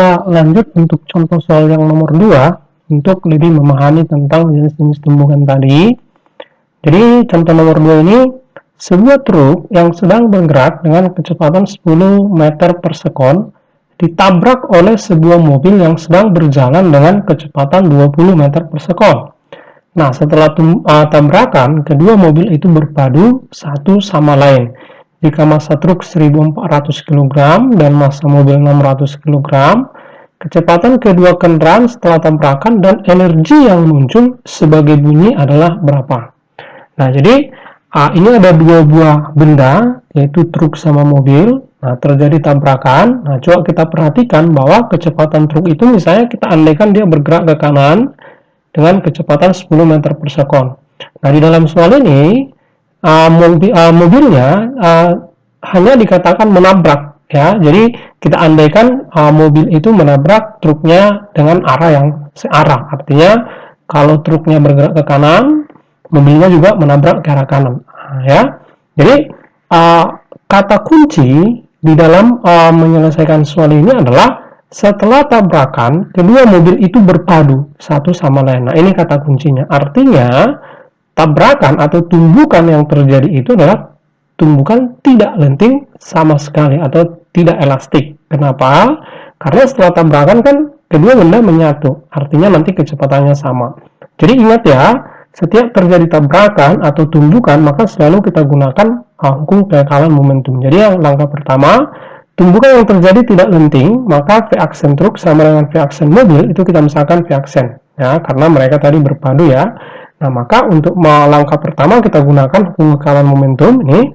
kita lanjut untuk contoh soal yang nomor 2 untuk lebih memahami tentang jenis-jenis tumbukan tadi. Jadi contoh nomor 2 ini, sebuah truk yang sedang bergerak dengan kecepatan 10 meter per sekon ditabrak oleh sebuah mobil yang sedang berjalan dengan kecepatan 20 meter per sekon. Nah, setelah tabrakan, kedua mobil itu berpadu satu sama lain. Jika massa truk 1400 kg dan massa mobil 600 kg, kecepatan kedua kendaraan setelah tabrakan dan energi yang muncul sebagai bunyi adalah berapa? Nah, jadi ini ada dua buah benda, yaitu truk sama mobil. Nah, terjadi tabrakan. Nah, coba kita perhatikan bahwa kecepatan truk itu misalnya kita andaikan dia bergerak ke kanan dengan kecepatan 10 meter per sekon. Nah, di dalam soal ini mobilnya hanya dikatakan menabrak, ya. Jadi kita andaikan mobil itu menabrak truknya dengan arah yang searah. Artinya kalau truknya bergerak ke kanan, mobilnya juga menabrak ke arah kanan, ya. Jadi kata kunci di dalam menyelesaikan soal ini adalah setelah tabrakan, kedua mobil itu berpadu satu sama lain. Nah, ini kata kuncinya. Artinya tabrakan atau tumbukan yang terjadi itu adalah tumbukan tidak lenting sama sekali atau tidak elastik. Kenapa? Karena setelah tabrakan kan kedua benda menyatu, artinya nanti kecepatannya sama. Jadi ingat ya, setiap terjadi tabrakan atau tumbukan maka selalu kita gunakan hukum keakalan momentum. Jadi yang langkah pertama, tumbukan yang terjadi tidak lenting, maka V aksen truk sama dengan V aksen mobil itu kita misalkan V aksen, ya, karena mereka tadi berpadu ya. Nah, maka untuk langkah pertama kita gunakan hukum keakalan momentum. Ini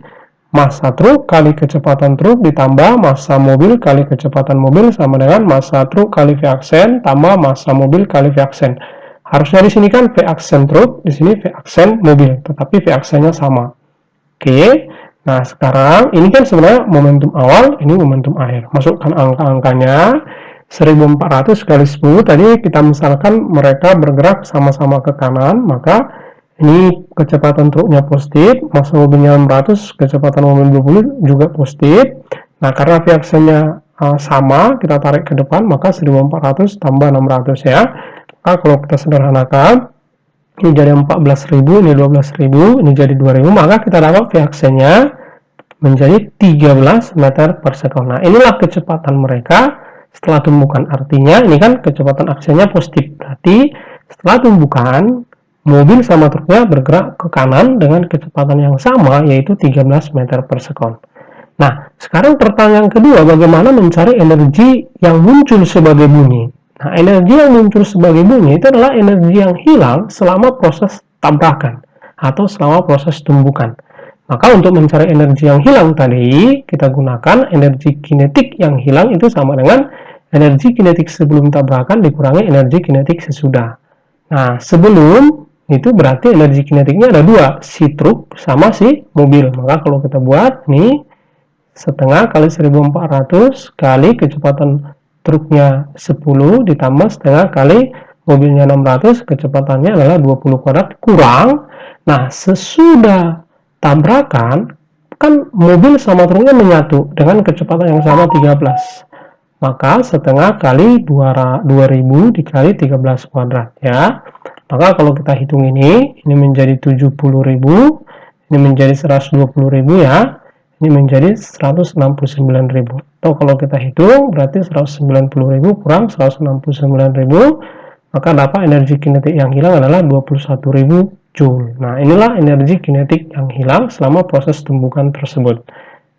massa truk kali kecepatan truk ditambah massa mobil kali kecepatan mobil sama dengan massa truk kali V aksen tambah massa mobil kali V aksen. Harusnya di sini kan V aksen truk, di sini V aksen mobil, tetapi V aksennya sama. Oke. Nah, sekarang ini kan sebenarnya momentum awal, ini momentum akhir. Masukkan angka-angkanya. 1400 kali 10 tadi kita misalkan mereka bergerak sama-sama ke kanan, maka ini kecepatan truknya positif, massa mobilnya 600, kecepatan mobil 20 juga positif. Nah, karena V aksennya sama, kita tarik ke depan, maka 1400 tambah 600 ya. Maka kalau kita sederhanakan, ini jadi 14.000, ini 12.000, ini jadi 2.000, maka kita dapat V aksennya menjadi 13 meter per sekon. Nah, inilah kecepatan mereka setelah tumbukan. Artinya ini kan kecepatan aksennya positif. Berarti setelah tumbukan, mobil sama truknya bergerak ke kanan dengan kecepatan yang sama, yaitu 13 meter per sekon. Nah, sekarang pertanyaan kedua, bagaimana mencari energi yang muncul sebagai bunyi? Nah, energi yang muncul sebagai bunyi itu adalah energi yang hilang selama proses tabrakan atau selama proses tumbukan. Maka untuk mencari energi yang hilang tadi, kita gunakan energi kinetik yang hilang itu sama dengan energi kinetik sebelum tabrakan dikurangi energi kinetik sesudah. Nah, sebelum itu berarti energi kinetiknya ada dua, si truk sama si mobil. Maka kalau kita buat, nih, setengah kali 1400 kali kecepatan truknya 10 ditambah setengah kali mobilnya 600, kecepatannya adalah 20 kuadrat kurang. Nah, sesudah tabrakan, kan mobil sama truknya menyatu dengan kecepatan yang sama 13. Maka setengah kali 2000 dikali 13 kuadrat ya. Maka kalau kita hitung ini menjadi 70.000, ini menjadi 120.000 ya. Ini menjadi 169.000. Atau kalau kita hitung berarti 190.000 kurang 169.000, maka dapat energi kinetik yang hilang adalah 21.000 Joule. Nah, inilah energi kinetik yang hilang selama proses tumbukan tersebut.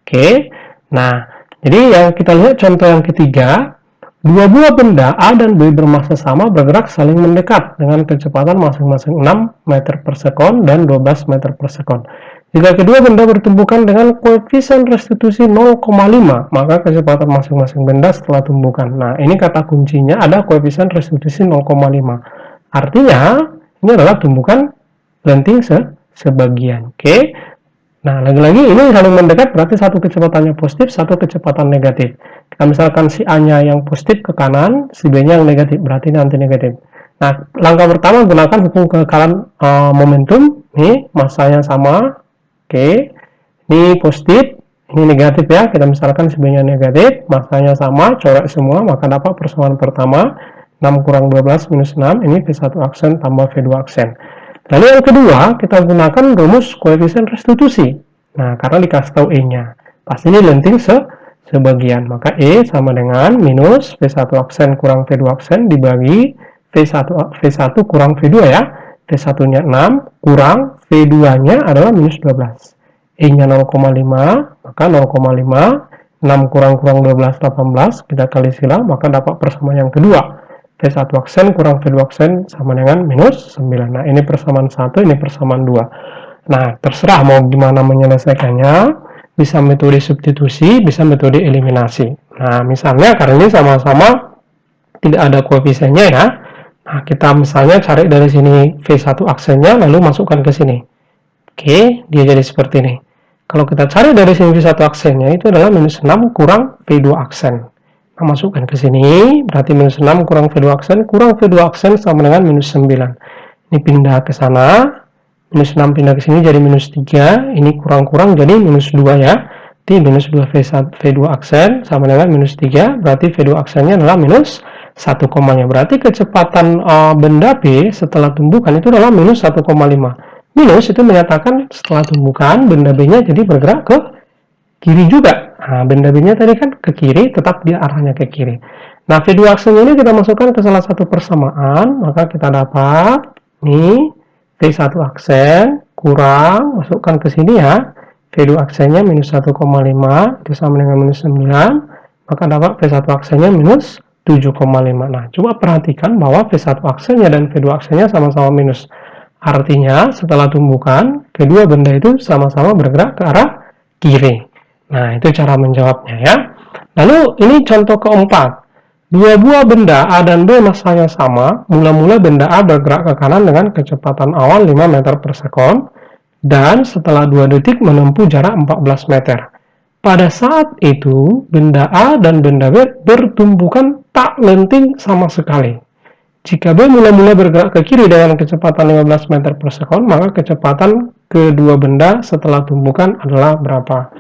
Oke. Nah, jadi yang kita lihat contoh yang ketiga, dua buah benda A dan B bermassa sama bergerak saling mendekat dengan kecepatan masing-masing 6 meter per sekon dan 12 meter per sekon. Jika kedua benda bertumbukan dengan koefisien restitusi 0,5, maka kecepatan masing-masing benda setelah tumbukan. Nah, ini kata kuncinya ada koefisien restitusi 0,5. Artinya, ini adalah tumbukan lenting sebagian. Oke. Nah, lagi-lagi ini saling mendekat berarti satu kecepatannya positif, satu kecepatan negatif. Kita misalkan si A-nya yang positif ke kanan, si B-nya yang negatif, berarti ini anti negatif. Nah, langkah pertama gunakan hukum keakalan momentum. Nih, massanya sama. Oke. Ini positif, ini negatif ya, kita misalkan sebenarnya negatif, masanya sama, coret semua, maka dapat persamaan pertama 6 kurang 12 minus 6, ini V1 aksen tambah V2 aksen. Lalu yang kedua, kita gunakan rumus koefisien restitusi. Nah, karena dikasih tahu E-nya, pasti ini lenting sebagian, maka E sama dengan minus V1 aksen kurang V2 aksen dibagi V1 kurang V2 ya, V1-nya 6 kurang V2-nya adalah minus 12. E-nya 0,5, maka 0,5, 6 kurang 12, 18, kita kali sila, maka dapat persamaan yang kedua. V1 aksen kurang V2 aksen sama dengan minus 9. Nah, ini persamaan 1, ini persamaan 2. Nah, terserah mau gimana menyelesaikannya, bisa metode substitusi, bisa metode eliminasi. Nah, misalnya karena ini sama-sama tidak ada koefisiennya ya, nah, kita misalnya cari dari sini V1 aksennya, lalu masukkan ke sini. Oke, dia jadi seperti ini. Kalau kita cari dari sini V1 aksennya, itu adalah minus 6 kurang V2 aksen. Nah, masukkan ke sini, berarti minus 6 kurang V2 aksen, kurang V2 aksen sama dengan minus 9. Ini pindah ke sana, minus 6 pindah ke sini jadi minus 3, ini kurang-kurang jadi minus 2 ya. Jadi minus 2 V2 aksen sama dengan minus 3, berarti V2 aksennya adalah minus 1 komanya. Berarti kecepatan benda B setelah tumbukan itu adalah minus 1,5. Minus itu menyatakan setelah tumbukan benda B-nya jadi bergerak ke kiri juga. Nah, benda B-nya tadi kan ke kiri, tetap dia arahnya ke kiri. Nah, V2 aksen ini kita masukkan ke salah satu persamaan, maka kita dapat nih V1 aksen kurang, masukkan ke sini ya. V2 aksennya minus 1,5, itu sama dengan minus 9, maka dapat V1 aksennya minus 7,5. Nah, coba perhatikan bahwa V1 aksennya dan V2 aksennya sama-sama minus. Artinya, setelah tumbukan, kedua benda itu sama-sama bergerak ke arah kiri. Nah, itu cara menjawabnya ya. Lalu, ini contoh keempat. Dua buah benda A dan B masanya sama, mula-mula benda A bergerak ke kanan dengan kecepatan awal 5 meter per sekon, dan setelah 2 detik menempuh jarak 14 meter. Pada saat itu, benda A dan benda B bertumbukan tak lenting sama sekali. Jika B mula-mula bergerak ke kiri dengan kecepatan 15 meter per sekon, maka kecepatan kedua benda setelah tumbukan adalah berapa?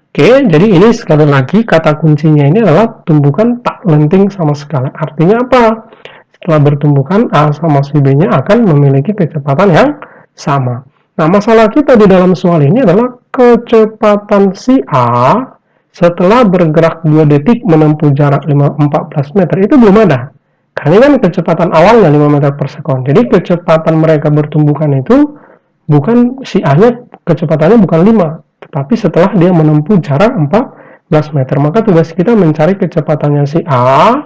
Oke, jadi ini sekali lagi kata kuncinya ini adalah tumbukan tak lenting sama sekali. Artinya apa? Setelah bertumbukan, A sama si B-nya akan memiliki kecepatan yang sama. Nah, masalah kita di dalam soal ini adalah kecepatan si A setelah bergerak 2 detik menempuh jarak 14 meter, itu belum ada. Karena kan kecepatan awalnya 5 meter per sekon. Jadi kecepatan mereka bertumbukan itu bukan si A-nya kecepatannya bukan 5, tetapi setelah dia menempuh jarak 14 meter. Maka tugas kita mencari kecepatannya si A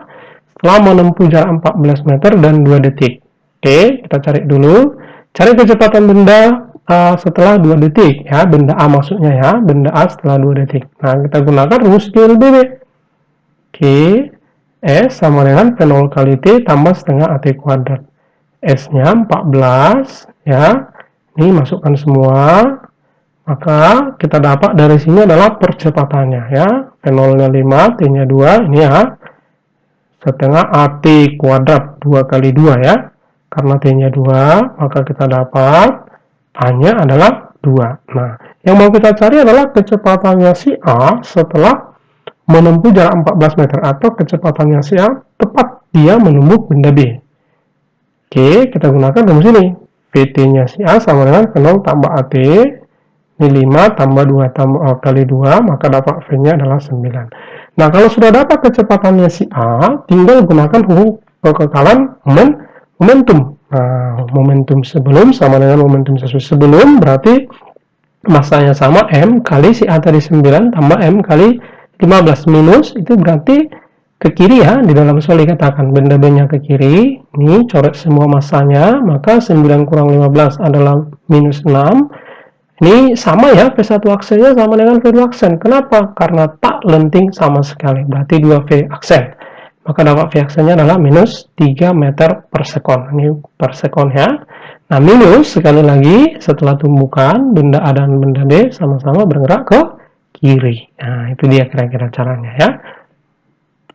setelah menempuh jarak 14 meter dan 2 detik. Oke, kita cari dulu. Cari kecepatan benda setelah 2 detik ya, benda A maksudnya ya, benda A setelah 2 detik. Nah, kita gunakan rumus GLBB. Oke. S sama dengan P0 kali T tambah setengah AT kuadrat. S-nya 14, ya. Ini masukkan semua. Maka kita dapat dari sini adalah percepatannya, ya. P0-nya 5, T-nya 2, ini ya. Setengah AT kuadrat, 2 kali 2, ya. Karena T-nya 2, maka kita dapat A-nya adalah 2. Nah, yang mau kita cari adalah kecepatannya si A setelah menempuh jarak 14 meter atau kecepatannya si A tepat dia menumbuk benda B. Oke, kita gunakan rumus ini. PT-nya si A sama dengan P0 tambah AT. Ini 5 tambah 2 kali 2, maka dapat V-nya adalah 9. Nah, kalau sudah dapat kecepatannya si A, tinggal gunakan huruf kekekalan momentum. Nah, momentum sebelum sama dengan momentum sesudah. Sebelum berarti masanya sama M kali si A tadi 9 tambah M kali 15 minus itu berarti ke kiri ya, di dalam soal dikatakan benda B-nya ke kiri. Ini coret semua masanya, maka 9 kurang 15 adalah minus 6. Ini sama ya, V1 aksennya sama dengan V2 aksen. Kenapa? Karena tak lenting sama sekali, berarti 2V aksen. Maka dapat V aksennya adalah minus 3 meter per sekon. Ini per sekon ya. Nah, minus sekali lagi setelah tumbukan benda A dan benda B sama-sama bergerak ke kiri. Nah, itu dia kira-kira caranya ya.